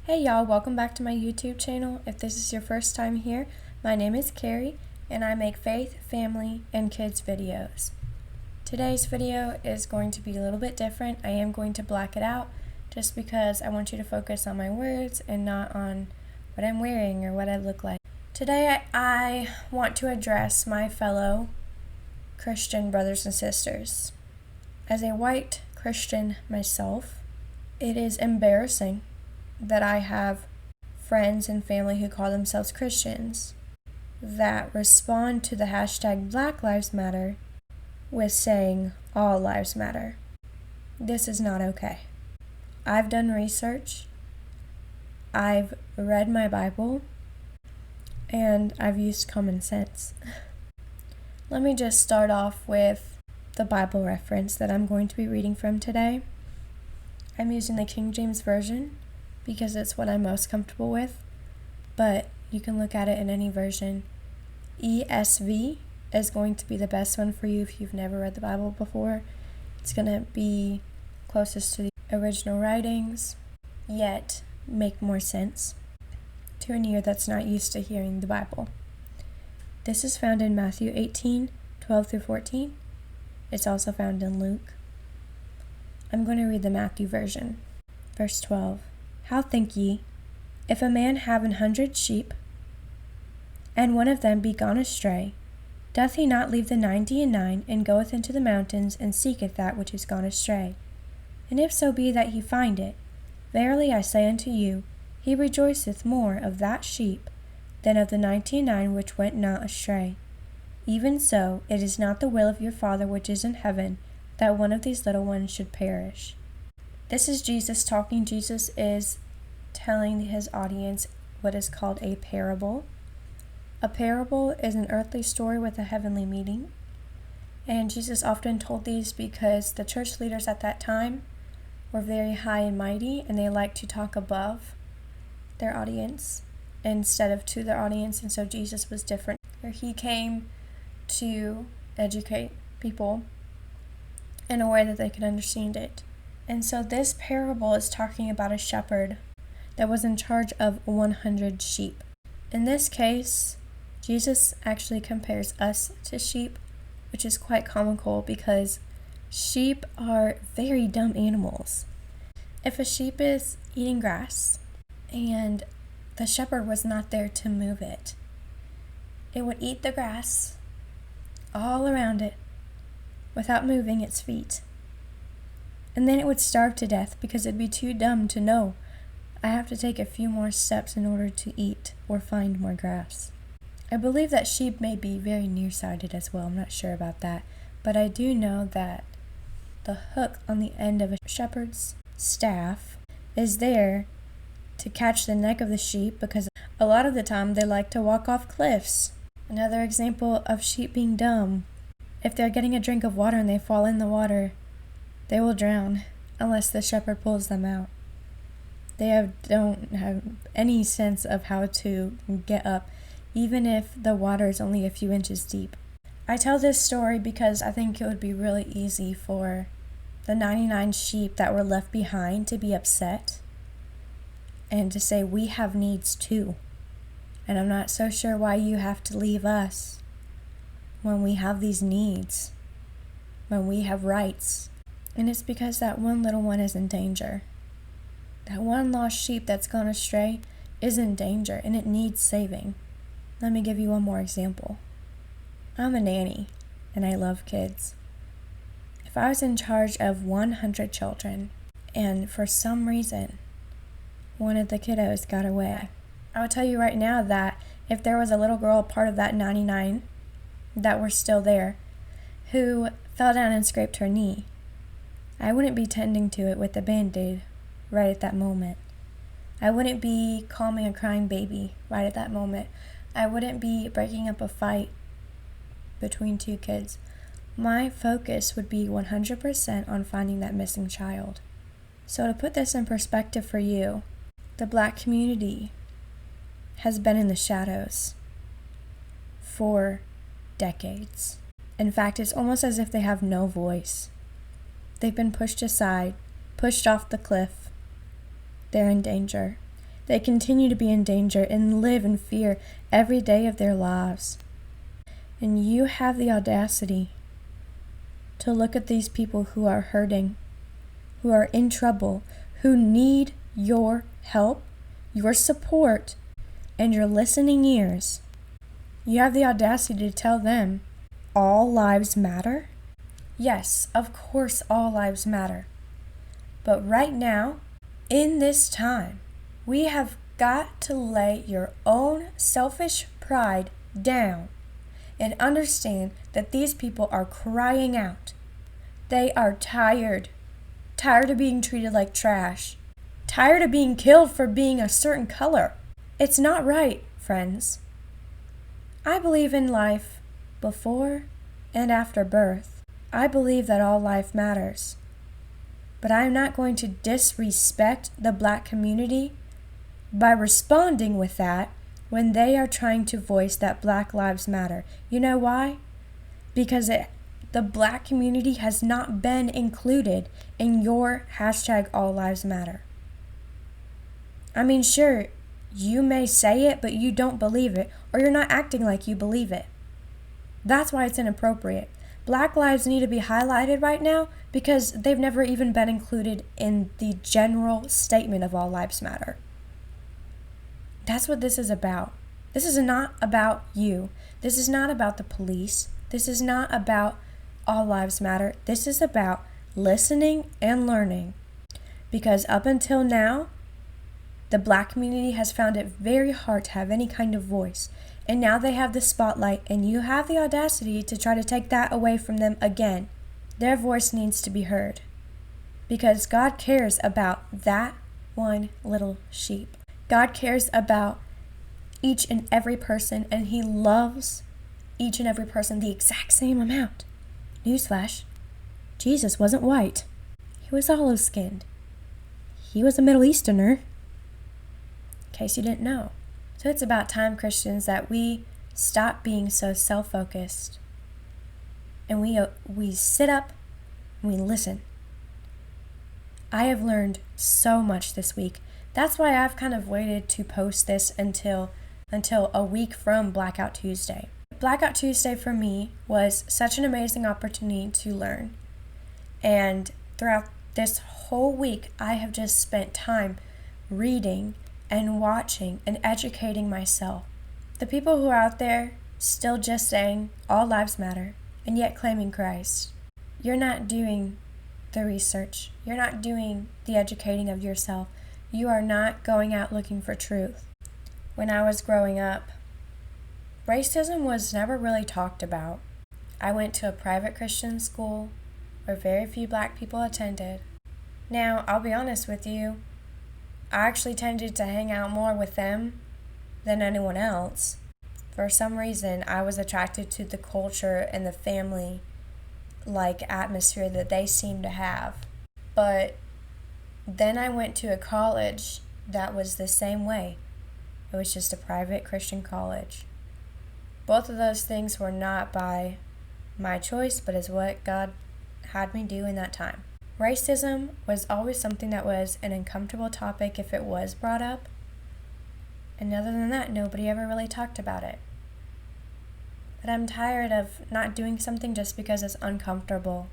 Hey y'all, welcome back to my YouTube channel. If this is your first time here, my name is Carrie and I make faith, family, and kids videos. Today's video is going to be a little bit different. I am going to black it out just because I want you to focus on my words and not on what I'm wearing or what I look like. Today I want to address my fellow Christian brothers and sisters. As a white Christian myself, it is embarrassing that I have friends and family who call themselves Christians that respond to the hashtag Black Lives Matter with saying all lives matter. This is not okay. I've done research, I've read my Bible, and I've used common sense. Let me just start off with the Bible reference that I'm going to be reading from today. I'm using the King James Version because it's what I'm most comfortable with, but you can look at it in any version. ESV is going to be the best one for you if you've never read the Bible before. It's going to be closest to the original writings, yet make more sense to an ear that's not used to hearing the Bible. This is found in Matthew 18:12-14. It's also found in Luke. I'm going to read the Matthew version. Verse 12. How think ye, if a man have 100 sheep, and one of them be gone astray, doth he not leave the 99 and goeth into the mountains, and seeketh that which is gone astray? And if so be that he find it, verily I say unto you, he rejoiceth more of that sheep than of the 99 which went not astray. Even so, it is not the will of your Father which is in heaven, that one of these little ones should perish. This is Jesus talking. Jesus is telling his audience what is called a parable. A parable is an earthly story with a heavenly meaning. And Jesus often told these because the church leaders at that time were very high and mighty, and they liked to talk above their audience instead of to their audience. And so Jesus was different. He came to educate people in a way that they could understand it. And so this parable is talking about a shepherd that was in charge of 100 sheep. In this case, Jesus actually compares us to sheep, which is quite comical because sheep are very dumb animals. If a sheep is eating grass and the shepherd was not there to move it, it would eat the grass all around it without moving its feet. And then it would starve to death because it'd be too dumb to know, I have to take a few more steps in order to eat or find more grass. I believe that sheep may be very nearsighted as well. I'm not sure about that. But I do know that the hook on the end of a shepherd's staff is there to catch the neck of the sheep because a lot of the time they like to walk off cliffs. Another example of sheep being dumb. If they're getting a drink of water and they fall in the water, they will drown unless the shepherd pulls them out. They don't have any sense of how to get up, even if the water is only a few inches deep. I tell this story because I think it would be really easy for the 99 sheep that were left behind to be upset and to say, we have needs too. And I'm not so sure why you have to leave us when we have these needs, when we have rights. And it's because that one little one is in danger. That one lost sheep that's gone astray is in danger and it needs saving. Let me give you one more example. I'm a nanny and I love kids. If I was in charge of 100 children and for some reason one of the kiddos got away, I would tell you right now that if there was a little girl part of that 99 that were still there who fell down and scraped her knee, I wouldn't be tending to it with a Band-Aid right at that moment. I wouldn't be calming a crying baby right at that moment. I wouldn't be breaking up a fight between two kids. My focus would be 100% on finding that missing child. So to put this in perspective for you, the Black community has been in the shadows for decades. In fact, it's almost as if they have no voice. They've been pushed aside, pushed off the cliff. They're in danger. They continue to be in danger and live in fear every day of their lives. And you have the audacity to look at these people who are hurting, who are in trouble, who need your help, your support, and your listening ears. You have the audacity to tell them, all lives matter? Yes, of course all lives matter. But right now, in this time, we have got to lay your own selfish pride down and understand that these people are crying out. They are tired of being treated like trash, tired of being killed for being a certain color. It's not right, friends. I believe in life before and after birth. I believe that all life matters. But I am not going to disrespect the Black community by responding with that when they are trying to voice that Black lives matter. You know why? Because the Black community has not been included in your hashtag all lives matter. I mean, sure, you may say it, but you don't believe it, or you're not acting like you believe it. That's why it's inappropriate. Black lives need to be highlighted right now because they've never even been included in the general statement of all lives matter. That's what this is about. This is not about you. This is not about the police. This is not about all lives matter. This is about listening and learning. Because up until now, the Black community has found it very hard to have any kind of voice. And now they have the spotlight, and you have the audacity to try to take that away from them again. Their voice needs to be heard. Because God cares about that one little sheep. God cares about each and every person, and He loves each and every person the exact same amount. Newsflash, Jesus wasn't white. He was olive-skinned. He was a Middle Easterner. In case you didn't know. So it's about time, Christians, that we stop being so self-focused and we sit up and we listen. I have learned so much this week. That's why I've kind of waited to post this until a week from Blackout Tuesday. Blackout Tuesday for me was such an amazing opportunity to learn. And throughout this whole week, I have just spent time reading and watching and educating myself. The people who are out there still just saying all lives matter and yet claiming Christ. You're not doing the research. You're not doing the educating of yourself. You are not going out looking for truth. When I was growing up, racism was never really talked about. I went to a private Christian school where very few Black people attended. Now, I'll be honest with you, I actually tended to hang out more with them than anyone else. For some reason, I was attracted to the culture and the family-like atmosphere that they seemed to have. But then I went to a college that was the same way. It was just a private Christian college. Both of those things were not by my choice, but is what God had me do in that time. Racism was always something that was an uncomfortable topic if it was brought up. And other than that, nobody ever really talked about it. But I'm tired of not doing something just because it's uncomfortable.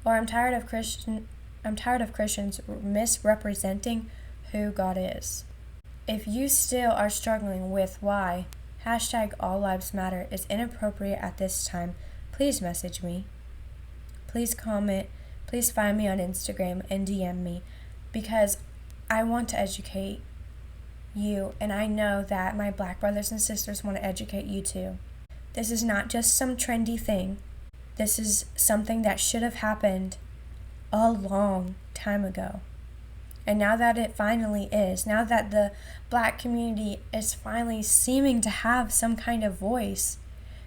Or I'm tired of Christians misrepresenting who God is. If you still are struggling with why hashtag all lives matter is inappropriate at this time, please message me. Please comment. Please find me on Instagram and DM me because I want to educate you, and I know that my Black brothers and sisters want to educate you too. This is not just some trendy thing. This is something that should have happened a long time ago. And now that it finally is, now that the Black community is finally seeming to have some kind of voice,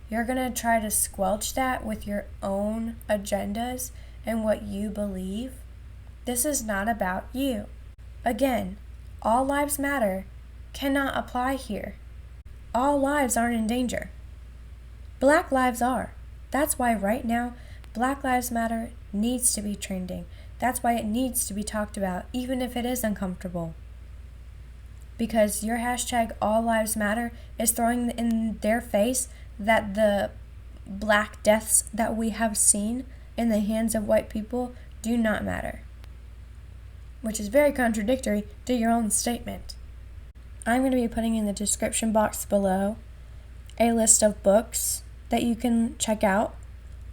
you're going to try to squelch that with your own agendas and what you believe. This is not about you. Again, all lives matter cannot apply here. All lives aren't in danger. Black lives are. That's why right now, Black Lives Matter needs to be trending. That's why it needs to be talked about, even if it is uncomfortable. because your hashtag All Lives Matter is throwing in their face that the black deaths that we have seen in the hands of white people do not matter, which is very contradictory to your own statement. I'm going to be putting in the description box below a list of books that you can check out,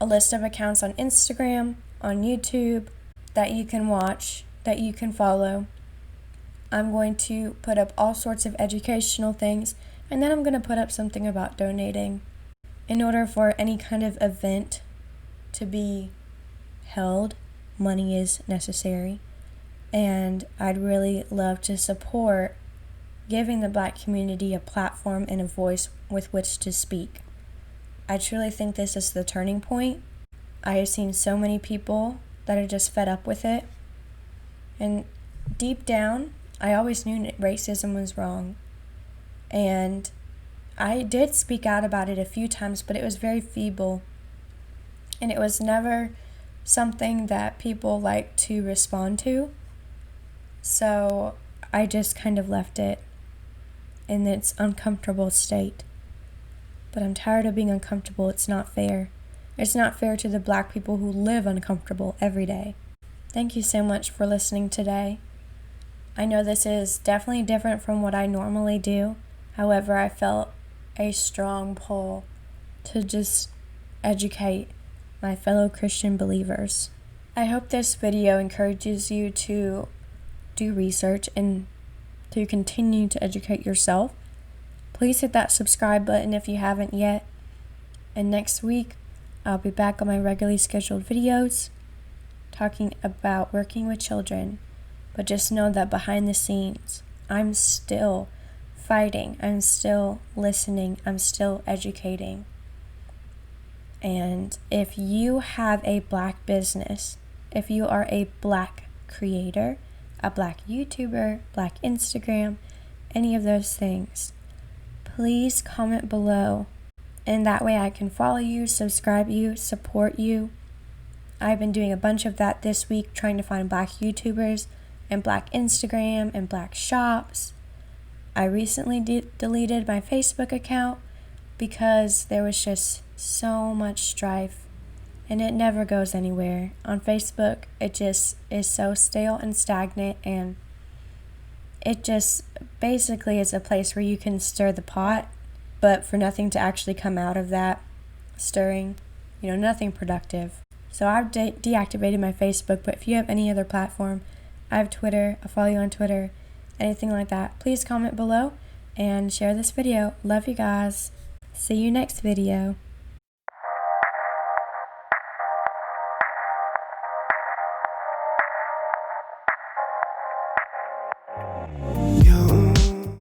a list of accounts on Instagram, on YouTube, that you can watch, that you can follow. I'm going to put up all sorts of educational things, and then I'm going to put up something about donating. In order for any kind of event to be held, money is necessary, and I'd really love to support giving the Black community a platform and a voice with which to speak. I truly think this is the turning point. I have seen so many people that are just fed up with it, and deep down, I always knew racism was wrong, and I did speak out about it a few times, but it was very feeble, and it was never something that people like to respond to, so I just kind of left it in its uncomfortable state. But I'm tired of being uncomfortable. It's not fair. It's not fair to the Black people who live uncomfortable every day. Thank you so much for listening today. I know this is definitely different from what I normally do. However, I felt a strong pull to just educate my fellow Christian believers. I hope this video encourages you to do research and to continue to educate yourself. Please hit that subscribe button if you haven't yet. And next week, I'll be back on my regularly scheduled videos talking about working with children. But just know that behind the scenes, I'm still fighting, I'm still listening, I'm still educating. And if you have a Black business, if you are a Black creator, a Black YouTuber, Black Instagram, any of those things, please comment below. And that way I can follow you, subscribe you, support you. I've been doing a bunch of that this week, trying to find Black YouTubers and Black Instagram and Black shops. I recently deleted my Facebook account because there was just so much strife, and it never goes anywhere. On Facebook, it just is so stale and stagnant, and it just basically is a place where you can stir the pot, but for nothing to actually come out of that stirring, nothing productive. So I've deactivated my Facebook, but if you have any other platform, I have Twitter, I'll follow you on Twitter, anything like that, please comment below and share this video. Love you guys. See you next video.